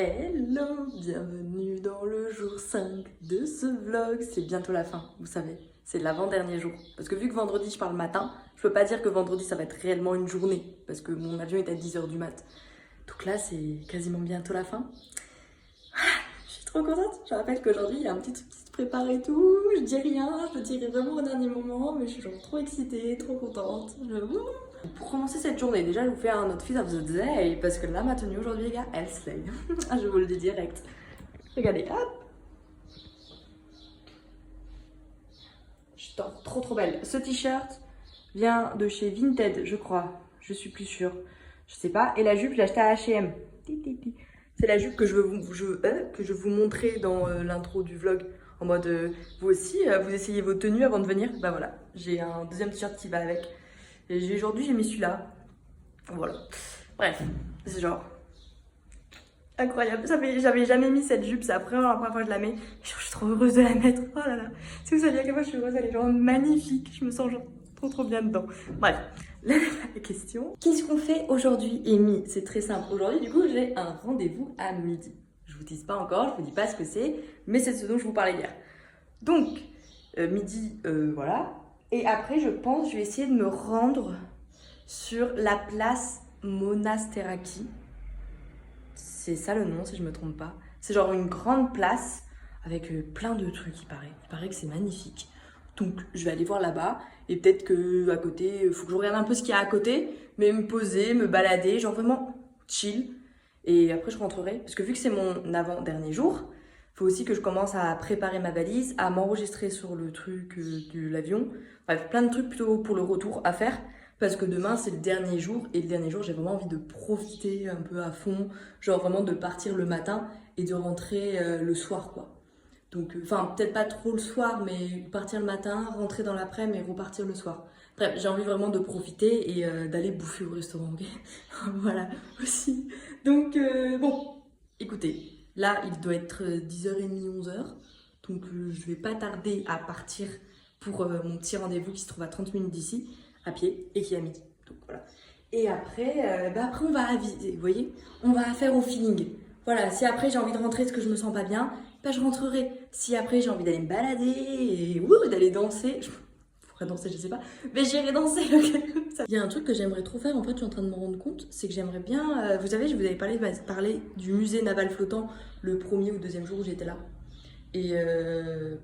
Hello, bienvenue dans le jour 5 de ce vlog. C'est bientôt la fin, vous savez, c'est l'avant-dernier jour. Parce que vu que vendredi je pars le matin, je peux pas dire que vendredi ça va être réellement une journée. Parce que mon avion est à 10 h du mat. Donc là c'est quasiment bientôt la fin. Je suis trop contente. Je rappelle qu'aujourd'hui il y a un petit truc qui se prépare et tout. Je dis rien, je le dirai vraiment au dernier moment. Mais je suis genre trop excitée, trop contente. Pour commencer cette journée, déjà je vous fais un outfit of the day. Parce que là ma tenue aujourd'hui les gars, elle slay. Je vous le dis direct. Regardez, hop. Je suis trop belle. Ce t-shirt vient de chez Vinted, je crois. Je suis plus sûre. Je sais pas. Et la jupe, je l'ai achetée à H&M. C'est la jupe que je veux vous montrer dans l'intro du vlog. En mode, vous aussi, vous essayez vos tenues avant de venir. Bah voilà, j'ai un deuxième t-shirt qui va avec. Et aujourd'hui, j'ai mis celui-là. Voilà. Bref, c'est genre incroyable. J'avais jamais mis cette jupe, c'est la première fois que je la mets. Je suis trop heureuse de la mettre. Oh là là. Si vous saviez à quel point je suis heureuse, elle est genre magnifique. Je me sens genre trop bien dedans. Bref, là la question. Qu'est-ce qu'on fait aujourd'hui, Amy? C'est très simple. Aujourd'hui, du coup, j'ai un rendez-vous à midi. Je vous dis pas encore, je vous dis pas ce que c'est, mais c'est ce dont je vous parlais hier. Donc, midi, voilà. Et après, je pense, je vais essayer de me rendre sur la place Monasteraki. C'est ça le nom, si je me trompe pas. C'est genre une grande place avec plein de trucs, il paraît. Il paraît que c'est magnifique. Donc, je vais aller voir là-bas. Et peut-être qu'à côté, il faut que je regarde un peu ce qu'il y a à côté. Mais me poser, me balader, genre vraiment chill. Et après, je rentrerai. Parce que vu que c'est mon avant-dernier jour, il faut aussi que je commence à préparer ma valise, à m'enregistrer sur le truc de l'avion. Bref, plein de trucs plutôt pour le retour à faire. Parce que demain, c'est le dernier jour. Et le dernier jour, j'ai vraiment envie de profiter un peu à fond. Genre vraiment de partir le matin et de rentrer le soir, quoi. Donc, enfin, peut-être pas trop le soir, mais partir le matin, rentrer dans l'après-midi et repartir le soir. Bref, j'ai envie vraiment de profiter et d'aller bouffer au restaurant, ok. Voilà, aussi. Donc, bon, écoutez, là, il doit être 10h30, 11h. Donc, je vais pas tarder à partir pour mon petit rendez-vous qui se trouve à 30 minutes d'ici, à pied, et qui est à midi. Donc, voilà. Et après, après on va aviser, vous voyez. On va faire au feeling. Voilà, si après j'ai envie de rentrer parce que je me sens pas bien, bah je rentrerai. Si après j'ai envie d'aller me balader et d'aller danser, je pourrais danser, je sais pas, mais j'irai danser. Il y a un truc que j'aimerais trop faire, en fait, je suis en train de me rendre compte, c'est que j'aimerais bien, vous savez, je vous avais parlé du musée naval flottant le premier ou deuxième jour où j'étais là. Et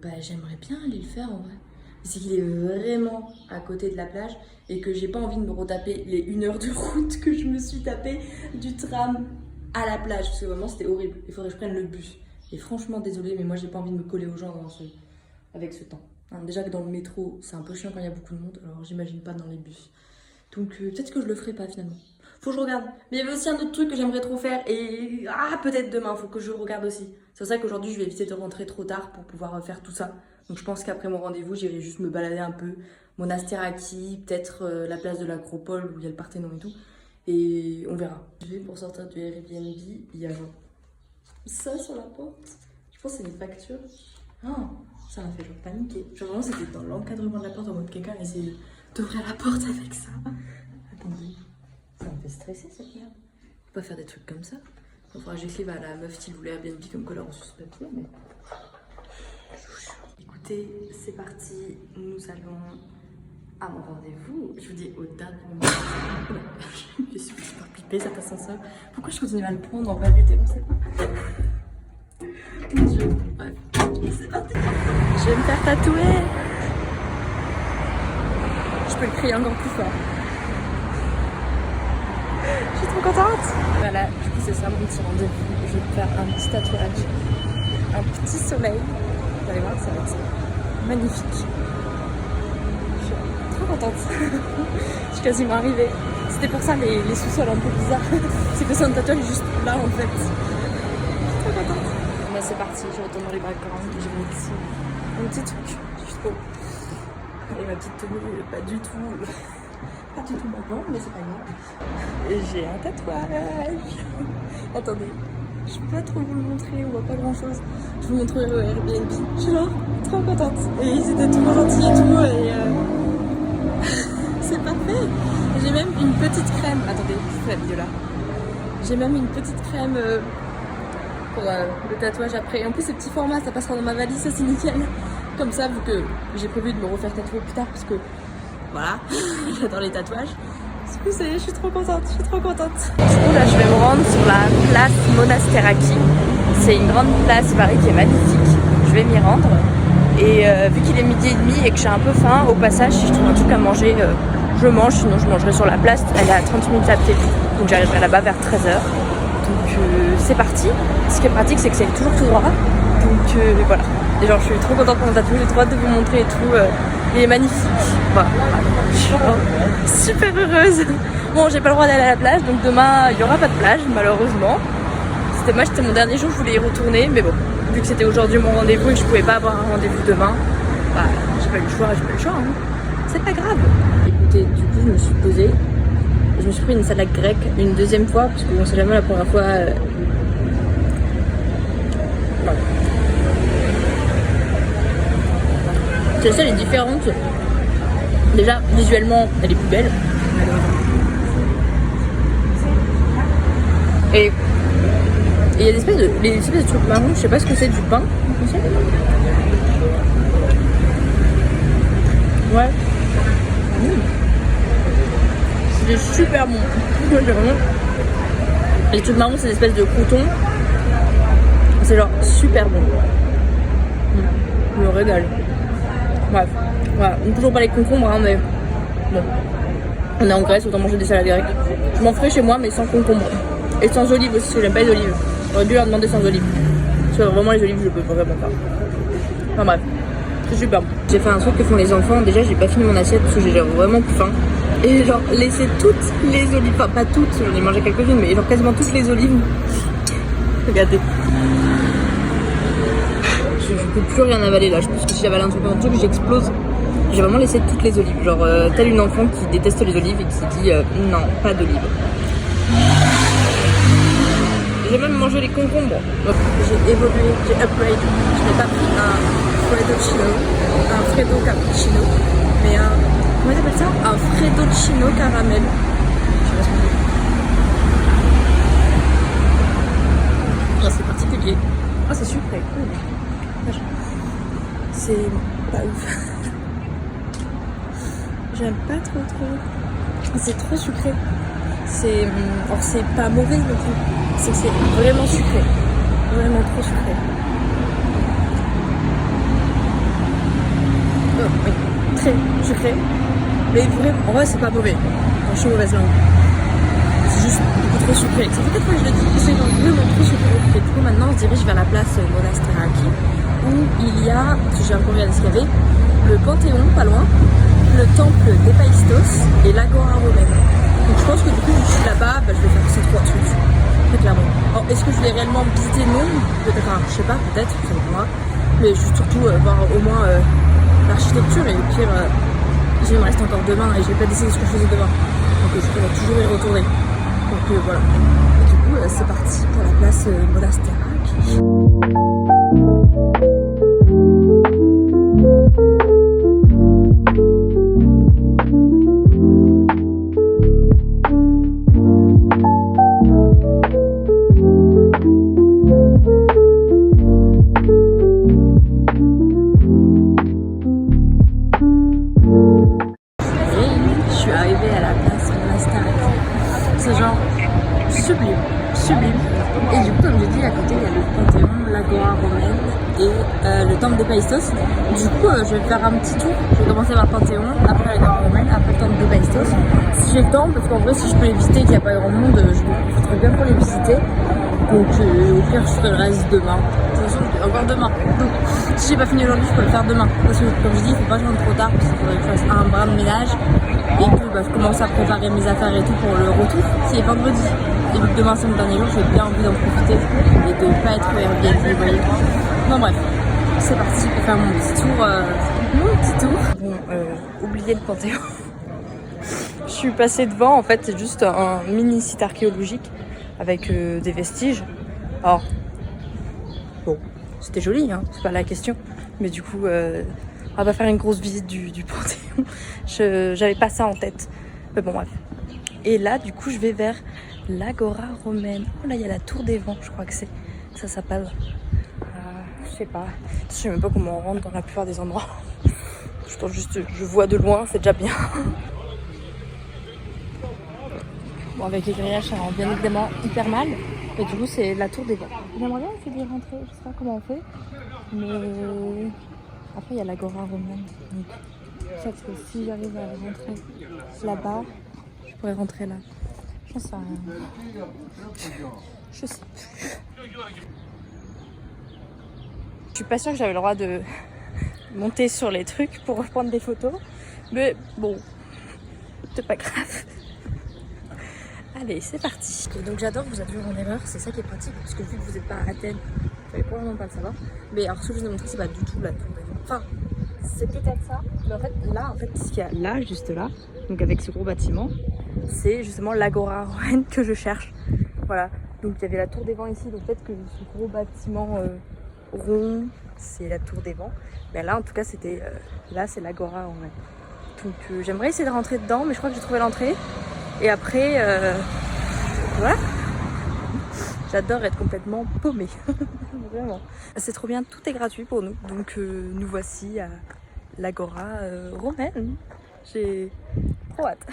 bah j'aimerais bien aller le faire en vrai. C'est qu'il est vraiment à côté de la plage et que j'ai pas envie de me retaper les 1 heure de route que je me suis tapé du tram à la plage, parce que vraiment c'était horrible. Il faudrait que je prenne le bus. Et franchement, désolée, mais moi j'ai pas envie de me coller aux gens avec ce temps. Hein, déjà que dans le métro, c'est un peu chiant quand il y a beaucoup de monde, alors j'imagine pas dans les bus. Donc peut-être que je le ferai pas finalement. Faut que je regarde. Mais il y avait aussi un autre truc que j'aimerais trop faire et peut-être demain, faut que je regarde aussi. C'est pour ça qu'aujourd'hui je vais éviter de rentrer trop tard pour pouvoir faire tout ça. Donc je pense qu'après mon rendez-vous, j'irai juste me balader un peu. Monasteraki, peut-être la place de l'Acropole où il y a le Parthénon et tout. Et on verra. Je vais pour sortir du Airbnb, il y a ça sur la porte. Je pense que c'est une facture. Ah, ça m'a fait genre paniquer. Genre vraiment c'était dans l'encadrement de la porte en mode quelqu'un a essayé d'ouvrir la porte avec ça. Attendez. Ça me fait stresser cette merde. Faut pas faire des trucs comme ça. Il faudra que j'écrive à la meuf qui voulait Airbnb comme quoi elle a reçu ce papier, mais... Écoutez, c'est parti. Nous allons à mon rendez-vous. Je vous dis au dernier moment. Je suis super flippée cet ascenseur. Pourquoi je continue à le prendre en vérité? On sait pas. Mon Dieu. Ouais. C'est parti. Je vais me faire tatouer. Je peux le crier encore plus fort. Je suis trop contente. Voilà, du coup c'est ça mon petit rendez-vous. Je vais me faire un petit tatouage, un petit soleil. Vous allez voir, ça va être magnifique. Je suis trop contente. Je suis quasiment arrivée. C'était pour ça les sous-sols un peu bizarres. C'est que c'est un tatouage juste là en fait. Je suis trop contente. Bah, c'est parti, je retourne dans les backgrounds. J'ai mis ici un petit truc. Je suis trop. Et ma petite tenue, pas du tout maintenant, mais c'est pas grave. Et j'ai un tatouage. Attendez, je peux pas trop vous le montrer, on voit pas grand chose. Je vous montrerai au Airbnb. Je suis genre trop contente. Et ils étaient trop gentils et tout. Et c'est parfait. J'ai même une petite crème. Attendez, je fais la vidéo là. J'ai même une petite crème pour le tatouage après. Et en plus, c'est petit format, ça passera dans ma valise, ça c'est nickel. Comme ça, vu que j'ai prévu de me refaire tatouer plus tard, parce que voilà, j'adore les tatouages. Du coup, je suis trop contente, Du coup, là, je vais me rendre sur la place Monasteraki. C'est une grande place, pareil, qui est magnifique. Je vais m'y rendre. Et vu qu'il est 12h30 et que j'ai un peu faim, au passage, si je trouve un truc à manger, je mange. Sinon, je mangerai sur la place. Elle est à 30 minutes à pied. Donc, j'arriverai là-bas vers 13h. Donc, c'est parti. Ce qui est pratique, c'est que c'est toujours tout droit. Donc, voilà. Et genre, je suis trop contente pour mon tatouage. J'ai trop hâte de vous montrer et tout. Il est magnifique. Voilà. Je suis super heureuse. Bon, j'ai pas le droit d'aller à la plage. Donc, demain, il n'y aura pas de plage, malheureusement. C'était dommage, c'était mon dernier jour. Je voulais y retourner. Mais bon. Vu que c'était aujourd'hui mon rendez-vous et que je pouvais pas avoir un rendez-vous demain, bah j'ai pas eu le choix, hein. C'est pas grave. Écoutez, du coup je me suis posée, je me suis pris une salade grecque une deuxième fois parce qu'on sait jamais la première fois. Voilà. Celle-ci elle est différente. Déjà visuellement elle est plus belle. Et il y a des espèces de trucs marrons, je sais pas ce que c'est, du pain. Ouais. C'est super bon. Les trucs marrons, c'est des espèces de croutons. C'est genre super bon. Je me régale. Bref. Voilà. On ne toujours pas les concombres, hein, mais bon. On est en Grèce, autant manger des salades grecques. Je m'en ferai chez moi, mais sans concombre. Et sans olives aussi, parce que j'aime pas les olives. J'aurais dû leur demander sans olives. Parce que vraiment les olives, je peux vraiment pas. Enfin bref, c'est super bon. J'ai fait un truc que font les enfants. Déjà, j'ai pas fini mon assiette parce que j'ai vraiment plus faim. Et genre, laisser toutes les olives, enfin pas toutes, j'en ai mangé quelques-unes, mais genre quasiment toutes les olives. Regardez. Je peux plus rien avaler là. Je pense que si j'avale un truc, j'explose. J'ai vraiment laissé toutes les olives. Genre, telle une enfant qui déteste les olives et qui s'est dit non, pas d'olives. J'ai même mangé les concombres. J'ai évolué, j'ai upgrade. Je n'ai pas pris un Freddo cappuccino, mais un... Comment t'appelles ça? Un Freddoccino caramel. Je sais pas ce que c'est. C'est particulier. Ah, c'est sucré. C'est pas ouf. J'aime pas trop. C'est trop sucré. Alors c'est pas mauvais non plus, c'est que c'est vraiment sucré, vraiment trop sucré. Oh, oui, très sucré, mais vraiment, en vrai c'est pas mauvais, je suis mauvaise langue, c'est juste beaucoup trop sucré. Ça fait 4 fois que je le dis, c'est vraiment trop sucré. Et du coup maintenant on se dirige vers la place Monasteraki où il y a, parce que j'ai un peu regardé ce qu'il y avait, le Panthéon pas loin, le temple d'Héphaïstos et l'Agora romaine. Donc je pense que du coup, je suis là-bas, je vais faire ces 3 trucs, très clairement. Alors, est-ce que je vais réellement visiter? Non, peut-être, enfin, je sais pas, peut-être, c'est moi. Mais je vais surtout voir au moins l'architecture et au pire, il me reste encore demain et je vais pas décider ce que je faisais demain. Donc je pourrais toujours y retourner. Donc voilà. Et du coup, c'est parti pour la place Monasteraki. Sublime. Et du coup, comme j'ai dit, à côté, il y a le Panthéon, l'Agora romaine et le temple d'Héphaïstos. Du coup, je vais faire un petit tour. Je vais commencer par le Panthéon, après l'Agora romaine, après le temple d'Héphaïstos. Si j'ai le temps, parce qu'en vrai, si je peux les visiter et qu'il n'y a pas grand monde, je ferai bien pour les visiter. Donc, au pire, je ferai le reste demain. De toute façon, encore demain. Donc, si j'ai pas fini aujourd'hui, je peux le faire demain. Parce que, comme je dis, il faut pas que je rentre trop tard, parce qu'il faudrait que je fasse un brin de ménage. Et que je commence à préparer mes affaires et tout pour le retour. C'est vendredi. Et vu que demain c'est mon dernier jour, j'ai bien envie d'en profiter et de ne pas être Airbnb, vous voyez. Non bref, c'est parti pour faire mon petit tour. Bon, oubliez le Panthéon. Je suis passée devant, en fait c'est juste un mini site archéologique avec des vestiges. Alors, bon, c'était joli, hein, c'est pas la question. Mais du coup, on va pas faire une grosse visite du Panthéon. J'avais pas ça en tête. Mais bon bref. Et là, du coup, je vais vers l'Agora romaine. Oh là, il y a la tour des vents, je crois que c'est. Ça s'appelle. Je sais pas. Je sais même pas comment on rentre dans la plupart des endroits. Je pense juste, je vois de loin, c'est déjà bien. Bon, avec les grillages, ça rend bien évidemment hyper mal. Mais du coup, c'est la tour des vents. J'aimerais bien essayer d'y rentrer, je sais pas comment on fait. Mais après, il y a l'agora romaine. Donc, peut-être que si j'arrive à rentrer là-bas, je pourrais rentrer là. Je pense à... Je sais plus. Je suis pas sûre que j'avais le droit de monter sur les trucs pour reprendre des photos. Mais bon, c'est pas grave. Allez, c'est parti. Et donc j'adore vous induire en erreur, c'est ça qui est pratique. Parce que vu que vous n'êtes pas à Athènes, vous n'allez probablement pas le savoir. Mais alors ce que je vous ai montré, c'est pas du tout la tour des vents. Enfin, c'est peut-être ça. Mais en fait, ce qu'il y a là, juste là, donc avec ce gros bâtiment, c'est justement l'agora romaine que je cherche. Voilà. Donc il y avait la tour des vents ici, donc peut-être que ce gros bâtiment rond, c'est la tour des vents. Mais là, en tout cas, c'était là, c'est l'agora romaine. Donc j'aimerais essayer de rentrer dedans, mais je crois que j'ai trouvé l'entrée. Et après, voilà. J'adore être complètement paumée. Vraiment. C'est trop bien, tout est gratuit pour nous. Donc nous voici à l'agora romaine. J'ai trop hâte.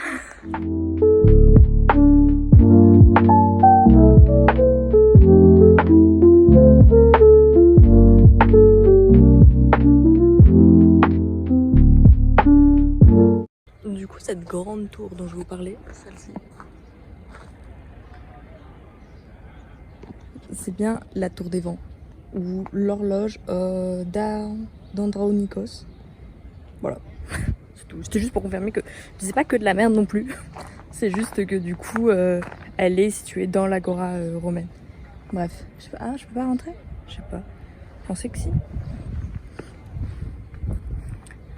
Du coup, cette grande tour dont je vous parlais, celle-ci, c'est bien la tour des vents ou l'horloge d'Andraonikos. Voilà, c'est tout. C'était juste pour confirmer que je disais pas que de la merde non plus. C'est juste que du coup, elle est située dans l'agora romaine. Bref, je peux pas rentrer? Je sais pas. Je pensais que si.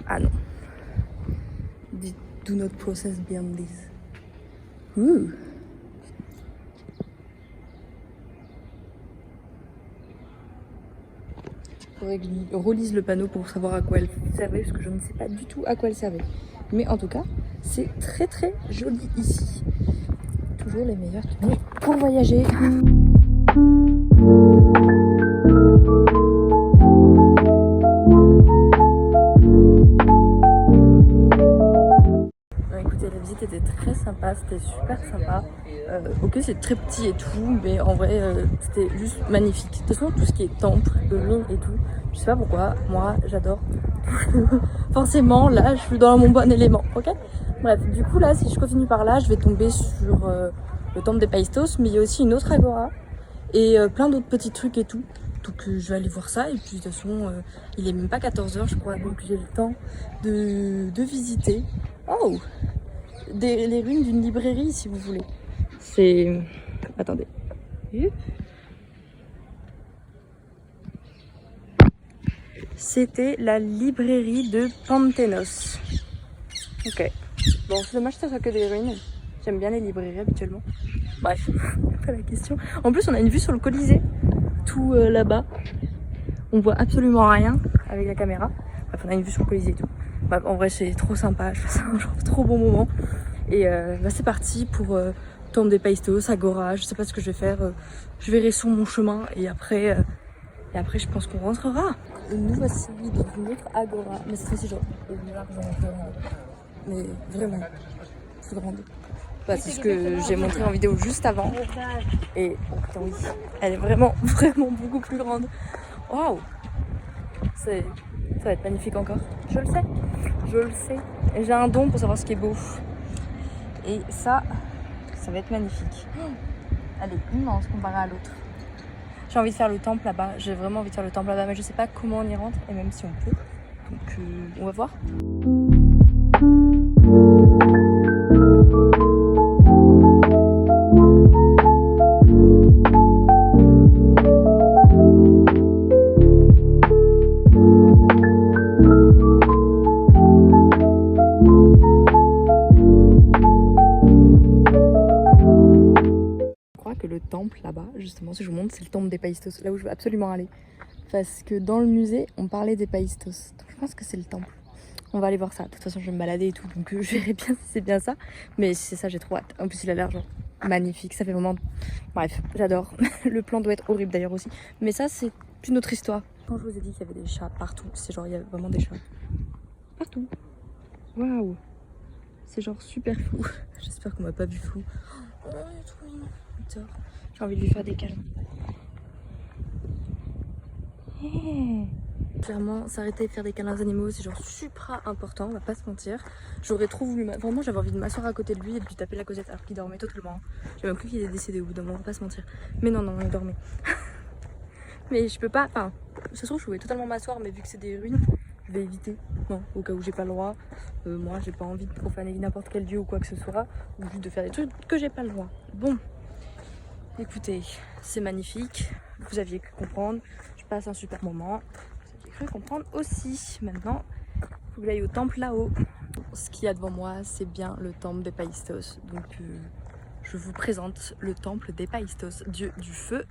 Ah non. Do not process beyond this. Ouh. Faudrait que je relise le panneau pour savoir à quoi elle servait, parce que je ne sais pas du tout à quoi elle servait. Mais en tout cas, c'est très très joli ici. Toujours les meilleurs tenues pour voyager. Écoutez, la visite était très sympa, c'était super sympa. Ok, c'est très petit et tout, mais en vrai, c'était juste magnifique. De toute façon, tout ce qui est temple, mine et tout, je sais pas pourquoi, moi, j'adore. Forcément, là, je suis dans mon bon élément, ok? Bref, du coup, là, si je continue par là, je vais tomber sur le temple des Païstos, mais il y a aussi une autre agora et plein d'autres petits trucs et tout. Donc je vais aller voir ça, et puis de toute façon, il est même pas 14h, je crois, donc j'ai le temps de visiter. Oh! Les ruines d'une librairie, si vous voulez. C'est... Attendez. C'était la librairie de Panthénos. Ok. Bon, c'est dommage que ça soit que des ruines. J'aime bien les librairies habituellement. Bref, pas la question. En plus, on a une vue sur le Colisée. Tout là-bas. On voit absolument rien avec la caméra. Bref, on a une vue sur le Colisée et tout. Bref, en vrai, c'est trop sympa. Je passe un trop bon moment. Et c'est parti pour Temple des Païstos, Agora. Je sais pas ce que je vais faire. Je verrai sur mon chemin. Et après, je pense qu'on rentrera. Nous voici dans une autre Agora. Mais cette fois-ci, genre, largement plus grande. Mais vraiment plus grande. Bah, c'est ce que j'ai montré en vidéo juste avant. Et oh putain, oui, elle est vraiment beaucoup plus grande. Waouh! Ça va être magnifique encore. Je le sais. Et j'ai un don pour savoir ce qui est beau. Et ça va être magnifique. Elle est immense comparée à l'autre. J'ai envie de faire le temple là-bas. J'ai vraiment envie de faire le temple là-bas, mais je sais pas comment on y rentre et même si on peut. Donc on va voir. Le temple là-bas, justement, si je vous montre, c'est le temple des Païstos, là où je veux absolument aller. Parce que dans le musée, on parlait des Païstos. Donc je pense que c'est le temple. On va aller voir ça. De toute façon, je vais me balader et tout, donc je verrai bien si c'est bien ça. Mais si c'est ça, j'ai trop hâte. En plus, il a l'air genre magnifique, ça fait vraiment... Bref, j'adore. Le plan doit être horrible d'ailleurs aussi. Mais ça, c'est une autre histoire. Quand je vous ai dit qu'il y avait des chats partout, c'est genre, il y a vraiment des chats partout. Waouh, c'est genre super fou. J'espère qu'on m'a pas vu fou. Oh, il est trop mignon. Victor, j'ai envie de lui faire des câlins. Hey. Clairement, s'arrêter et faire des câlins animaux, c'est genre super important, on va pas se mentir. J'aurais trop voulu, vraiment j'avais envie de m'asseoir à côté de lui et de lui taper la causette alors qu'il dormait totalement. J'avais même cru qu'il était décédé au bout d'un moment, on va pas se mentir. Mais non, il dormait. Mais je peux pas, enfin, ça se trouve je pouvais totalement m'asseoir, mais vu que c'est des ruines, je vais éviter. Non, au cas où j'ai pas le droit. Moi j'ai pas envie de profaner n'importe quel dieu ou quoi que ce soit, ou juste de faire des trucs que j'ai pas le droit. Bon, écoutez, c'est magnifique, vous aviez cru comprendre, je passe un super moment. Cru comprendre aussi. Maintenant, il faut que j'aille au temple là-haut. Ce qu'il y a devant moi, c'est bien le temple d'Héphaïstos. Donc, je vous présente le temple d'Héphaïstos, dieu du feu,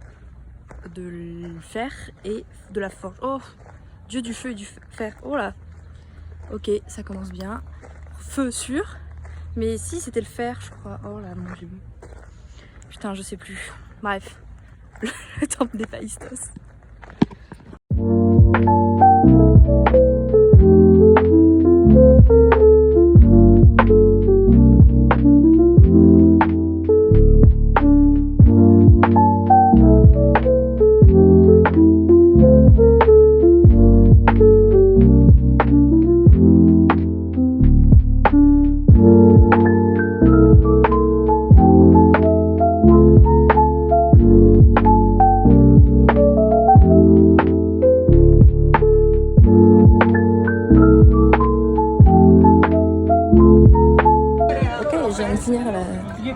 de fer et de la forge. Oh, dieu du feu et du fer. Oh là. Ok, ça commence bien. Feu sûr. Mais si, c'était le fer, je crois. Oh là, mon dieu. Putain, je sais plus. Bref, le temple d'Héphaïstos.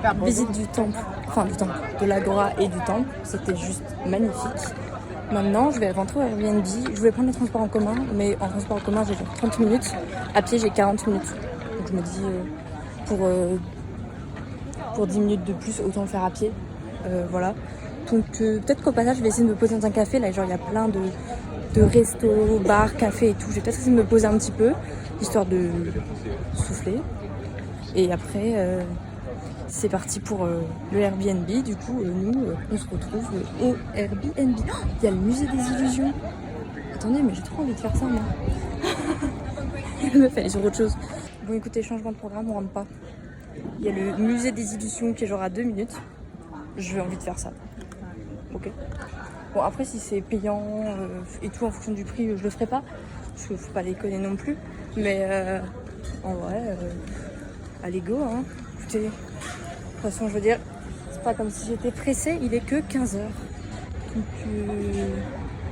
La visite du temple, enfin du temple, de l'agora et du temple, c'était juste magnifique. Maintenant, je vais rentrer au Airbnb. Je voulais prendre les transports en commun, mais en transport en commun, j'ai genre 30 minutes. À pied, j'ai 40 minutes. Donc je me dis, pour 10 minutes de plus, autant le faire à pied. Voilà. Donc peut-être qu'au passage, je vais essayer de me poser dans un café. Là, genre, il y a plein de restos, bars, cafés et tout. Je vais peut-être essayer de me poser un petit peu, histoire de souffler. Et après... c'est parti pour le Airbnb. Du coup, nous, on se retrouve au Airbnb. Oh, il y a le musée des illusions. Attendez, mais j'ai trop envie de faire ça, moi. La meuf, elle est sur autre chose. Bon, écoutez, changement de programme, on rentre pas. Il y a le musée des illusions qui est genre à 2 minutes. J'ai envie de faire ça. Ok. Bon, après, si c'est payant et tout en fonction du prix, je le ferai pas. Parce qu'il faut pas les connaître non plus. Mais en vrai, allez go, hein. Écoutez. De toute façon, je veux dire, c'est pas comme si j'étais pressée, il est que 15h. Donc,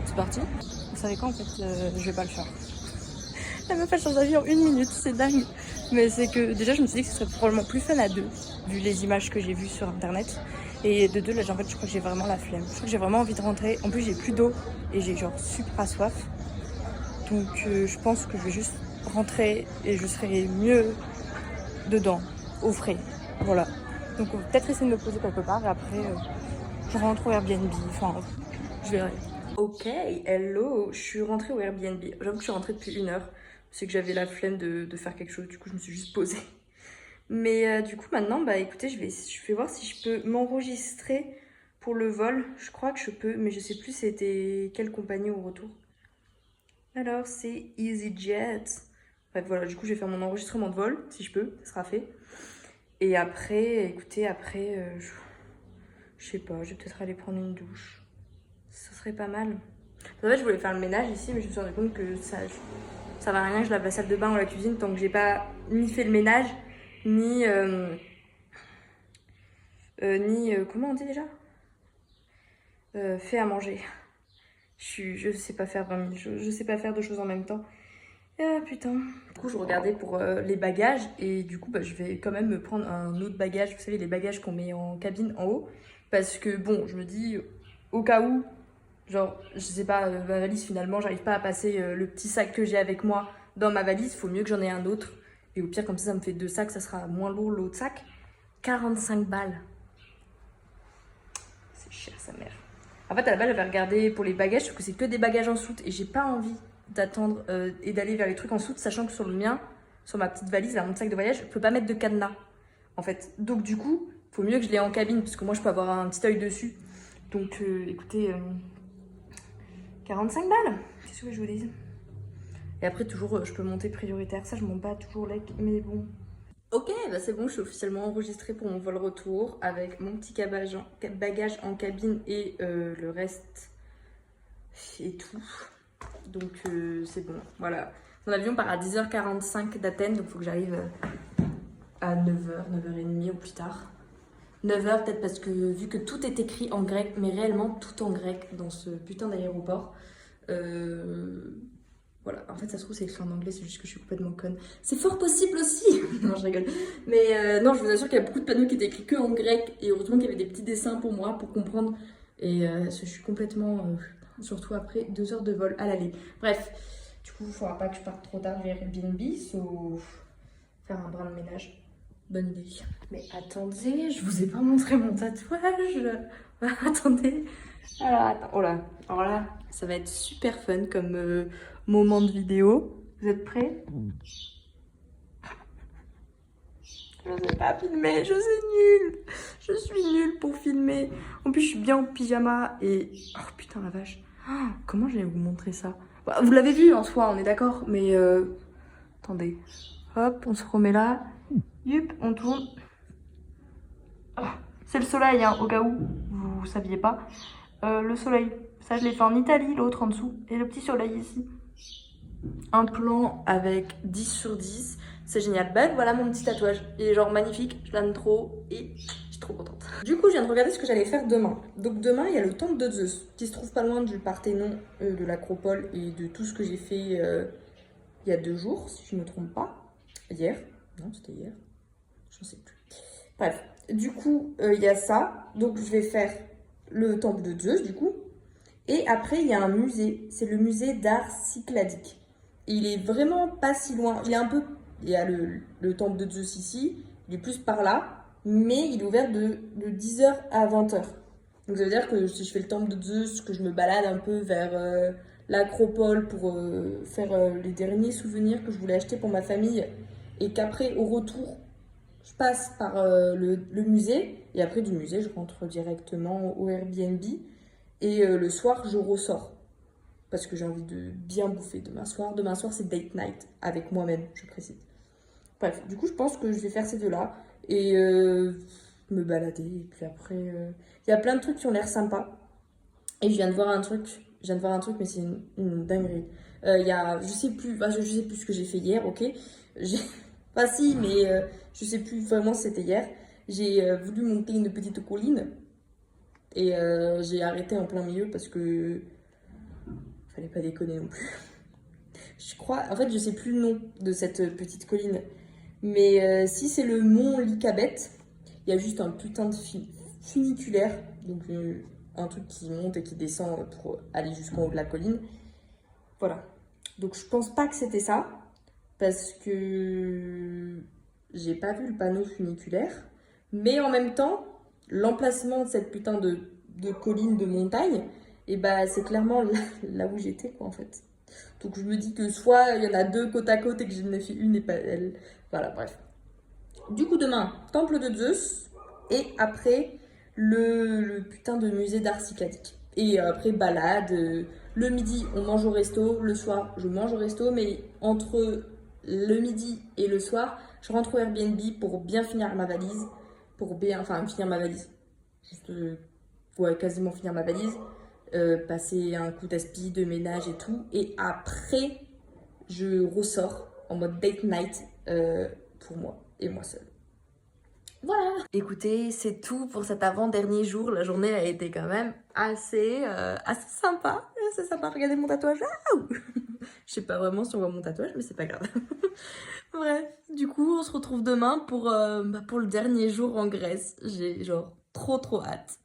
c'est parti. Vous savez quoi, en fait, je vais pas le faire. La meuf, elle change d'avis en 1 minute, c'est dingue. Mais c'est que, déjà, je me suis dit que ce serait probablement plus fun à 2, vu les images que j'ai vues sur internet. Et de 2, là, en fait, je crois que j'ai vraiment la flemme. Je crois que j'ai vraiment envie de rentrer. En plus, j'ai plus d'eau et j'ai genre super soif. Donc, je pense que je vais juste rentrer et je serai mieux dedans, au frais. Voilà. Donc on va peut-être essayer de me poser quelque part et après je rentre au Airbnb, enfin je verrai. Ok, hello, je suis rentrée au Airbnb. J'avoue que je suis rentrée depuis 1 heure. C'est que j'avais la flemme de faire quelque chose, du coup je me suis juste posée. Mais du coup maintenant, bah écoutez, je vais voir si je peux m'enregistrer pour le vol. Je crois que je peux, mais je sais plus c'était quelle compagnie au retour. Alors c'est EasyJet. Bref voilà, du coup je vais faire mon enregistrement de vol, si je peux, ça sera fait. Et après, écoutez, je sais pas, je vais peut-être aller prendre une douche. Ça serait pas mal. En fait, je voulais faire le ménage ici, mais je me suis rendu compte que ça va rien que je lave la salle de bain ou la cuisine tant que j'ai pas ni fait le ménage, ni comment on dit déjà fait à manger. Je sais pas faire 20 000 choses, je sais pas faire 2 choses en même temps. Ah putain. Du coup, je regardais pour les bagages et du coup, bah, je vais quand même me prendre un autre bagage. Vous savez, les bagages qu'on met en cabine en haut. Parce que bon, je me dis, au cas où, genre, je sais pas, ma valise finalement, j'arrive pas à passer le petit sac que j'ai avec moi dans ma valise. Il faut mieux que j'en ai un autre. Et au pire, comme ça me fait 2 sacs, ça sera moins lourd l'autre sac. 45 balles. C'est cher, sa mère. En fait, à la base, j'avais regardé pour les bagages, sauf que c'est que des bagages en soute et j'ai pas envie d'attendre et d'aller vers les trucs en soute, sachant que sur le mien, sur ma petite valise, là, mon sac de voyage, je peux pas mettre de cadenas, en fait. Donc du coup, Faut mieux que je l'ai en cabine parce que moi je peux avoir un petit œil dessus. Donc écoutez, 45 balles, qu'est-ce que je vous dis. Et après toujours je peux monter prioritaire, ça je m'en bats toujours like, mais bon. Ok, bah c'est bon, je suis officiellement enregistrée pour mon vol retour avec mon petit bagage en cabine et le reste et tout. Donc c'est bon, voilà. Mon avion part à 10h45 d'Athènes, donc il faut que j'arrive à 9h, 9h30 au plus tard. 9h peut-être parce que vu que tout est écrit en grec, mais réellement tout en grec dans ce putain d'aéroport. Voilà, en fait ça se trouve c'est écrit en anglais, c'est juste que je suis complètement conne. C'est fort possible aussi. Non, je rigole. Mais non, je vous assure qu'il y a beaucoup de panneaux qui étaient écrits que en grec et heureusement qu'il y avait des petits dessins pour moi, pour comprendre. Et je suis complètement, surtout après 2 heures de vol à l'aller. Bref, du coup il ne faudra pas que je parte trop tard vers Airbnb, sauf faire un brin de ménage. Bonne idée. Mais attendez, je vous ai pas montré mon tatouage. Attendez. Alors, attends. Oh là. Alors là, ça va être super fun comme moment de vidéo. Vous êtes prêts? Je ne sais pas filmer, je suis nulle. Je suis nulle pour filmer. En plus, je suis bien en pyjama et... Oh putain la vache. Oh, comment je vais vous montrer ça? Bah, vous l'avez vu en soi, on est d'accord. Mais attendez. Hop, on se remet là. Yup, on tourne. Oh, c'est le soleil, hein, au cas où vous saviez pas. Le soleil, ça je l'ai fait en Italie, l'autre en dessous. Et le petit soleil ici. Un plan avec 10 sur 10. C'est génial. Ben voilà mon petit tatouage. Il est genre magnifique, je l'aime trop et je suis trop contente. Du coup, je viens de regarder ce que j'allais faire demain. Donc demain, il y a le temple de Zeus qui se trouve pas loin du Parthénon, de l'Acropole et de tout ce que j'ai fait il y a 2 jours, si je ne me trompe pas. Hier. Non, c'était hier. Je ne sais plus. Bref, du coup, il y a ça. Donc, je vais faire le temple de Zeus, du coup. Et après, il y a un musée. C'est le musée d'art cycladique. Et il est vraiment pas si loin. Il est un peu... Il y a le temple de Zeus ici. Il est plus par là. Mais il est ouvert de 10h à 20h. Donc, ça veut dire que si je fais le temple de Zeus, que je me balade un peu vers l'Acropole pour faire les derniers souvenirs que je voulais acheter pour ma famille. Et qu'après, au retour... Je passe par le musée et après du musée, je rentre directement au Airbnb et le soir, je ressors parce que j'ai envie de bien bouffer demain soir. Demain soir, c'est date night avec moi-même, je précise. Bref, du coup, je pense que je vais faire ces deux-là et me balader. Et puis après, il y a plein de trucs qui ont l'air sympas. Et je viens de voir un truc, mais c'est une dinguerie. Il y a, je sais plus ce que j'ai fait hier, ok. Pas si, mais je sais plus vraiment si c'était hier. J'ai voulu monter une petite colline et j'ai arrêté en plein milieu parce que fallait pas déconner non plus. Je crois, en fait, je sais plus le nom de cette petite colline, mais si c'est le mont Lycabette, il y a juste un putain de funiculaire, donc un truc qui monte et qui descend pour aller jusqu'en haut de la colline. Voilà. Donc je pense pas que c'était ça. Parce que j'ai pas vu le panneau funiculaire. Mais en même temps, l'emplacement de cette putain de colline, de montagne, et bah c'est clairement là où j'étais, quoi, en fait. Donc je me dis que soit il y en a 2 côte à côte et que j'en ai fait une et pas elle. Voilà, bref. Du coup, demain, temple de Zeus. Et après, le putain de musée d'art cycladique. Et après, balade. Le midi, on mange au resto. Le soir, je mange au resto. Mais entre le midi et le soir, je rentre au Airbnb pour bien finir ma valise. Finir ma valise. Juste, quasiment finir ma valise. Passer un coup d'aspi, de ménage et tout. Et après, je ressors en mode date night pour moi et moi seule. Voilà. Écoutez, c'est tout pour cet avant-dernier jour. La journée a été quand même assez sympa. Regardez mon tatouage. Je sais pas vraiment si on voit mon tatouage, mais c'est pas grave. Bref, du coup, on se retrouve demain pour le dernier jour en Grèce. J'ai genre trop hâte.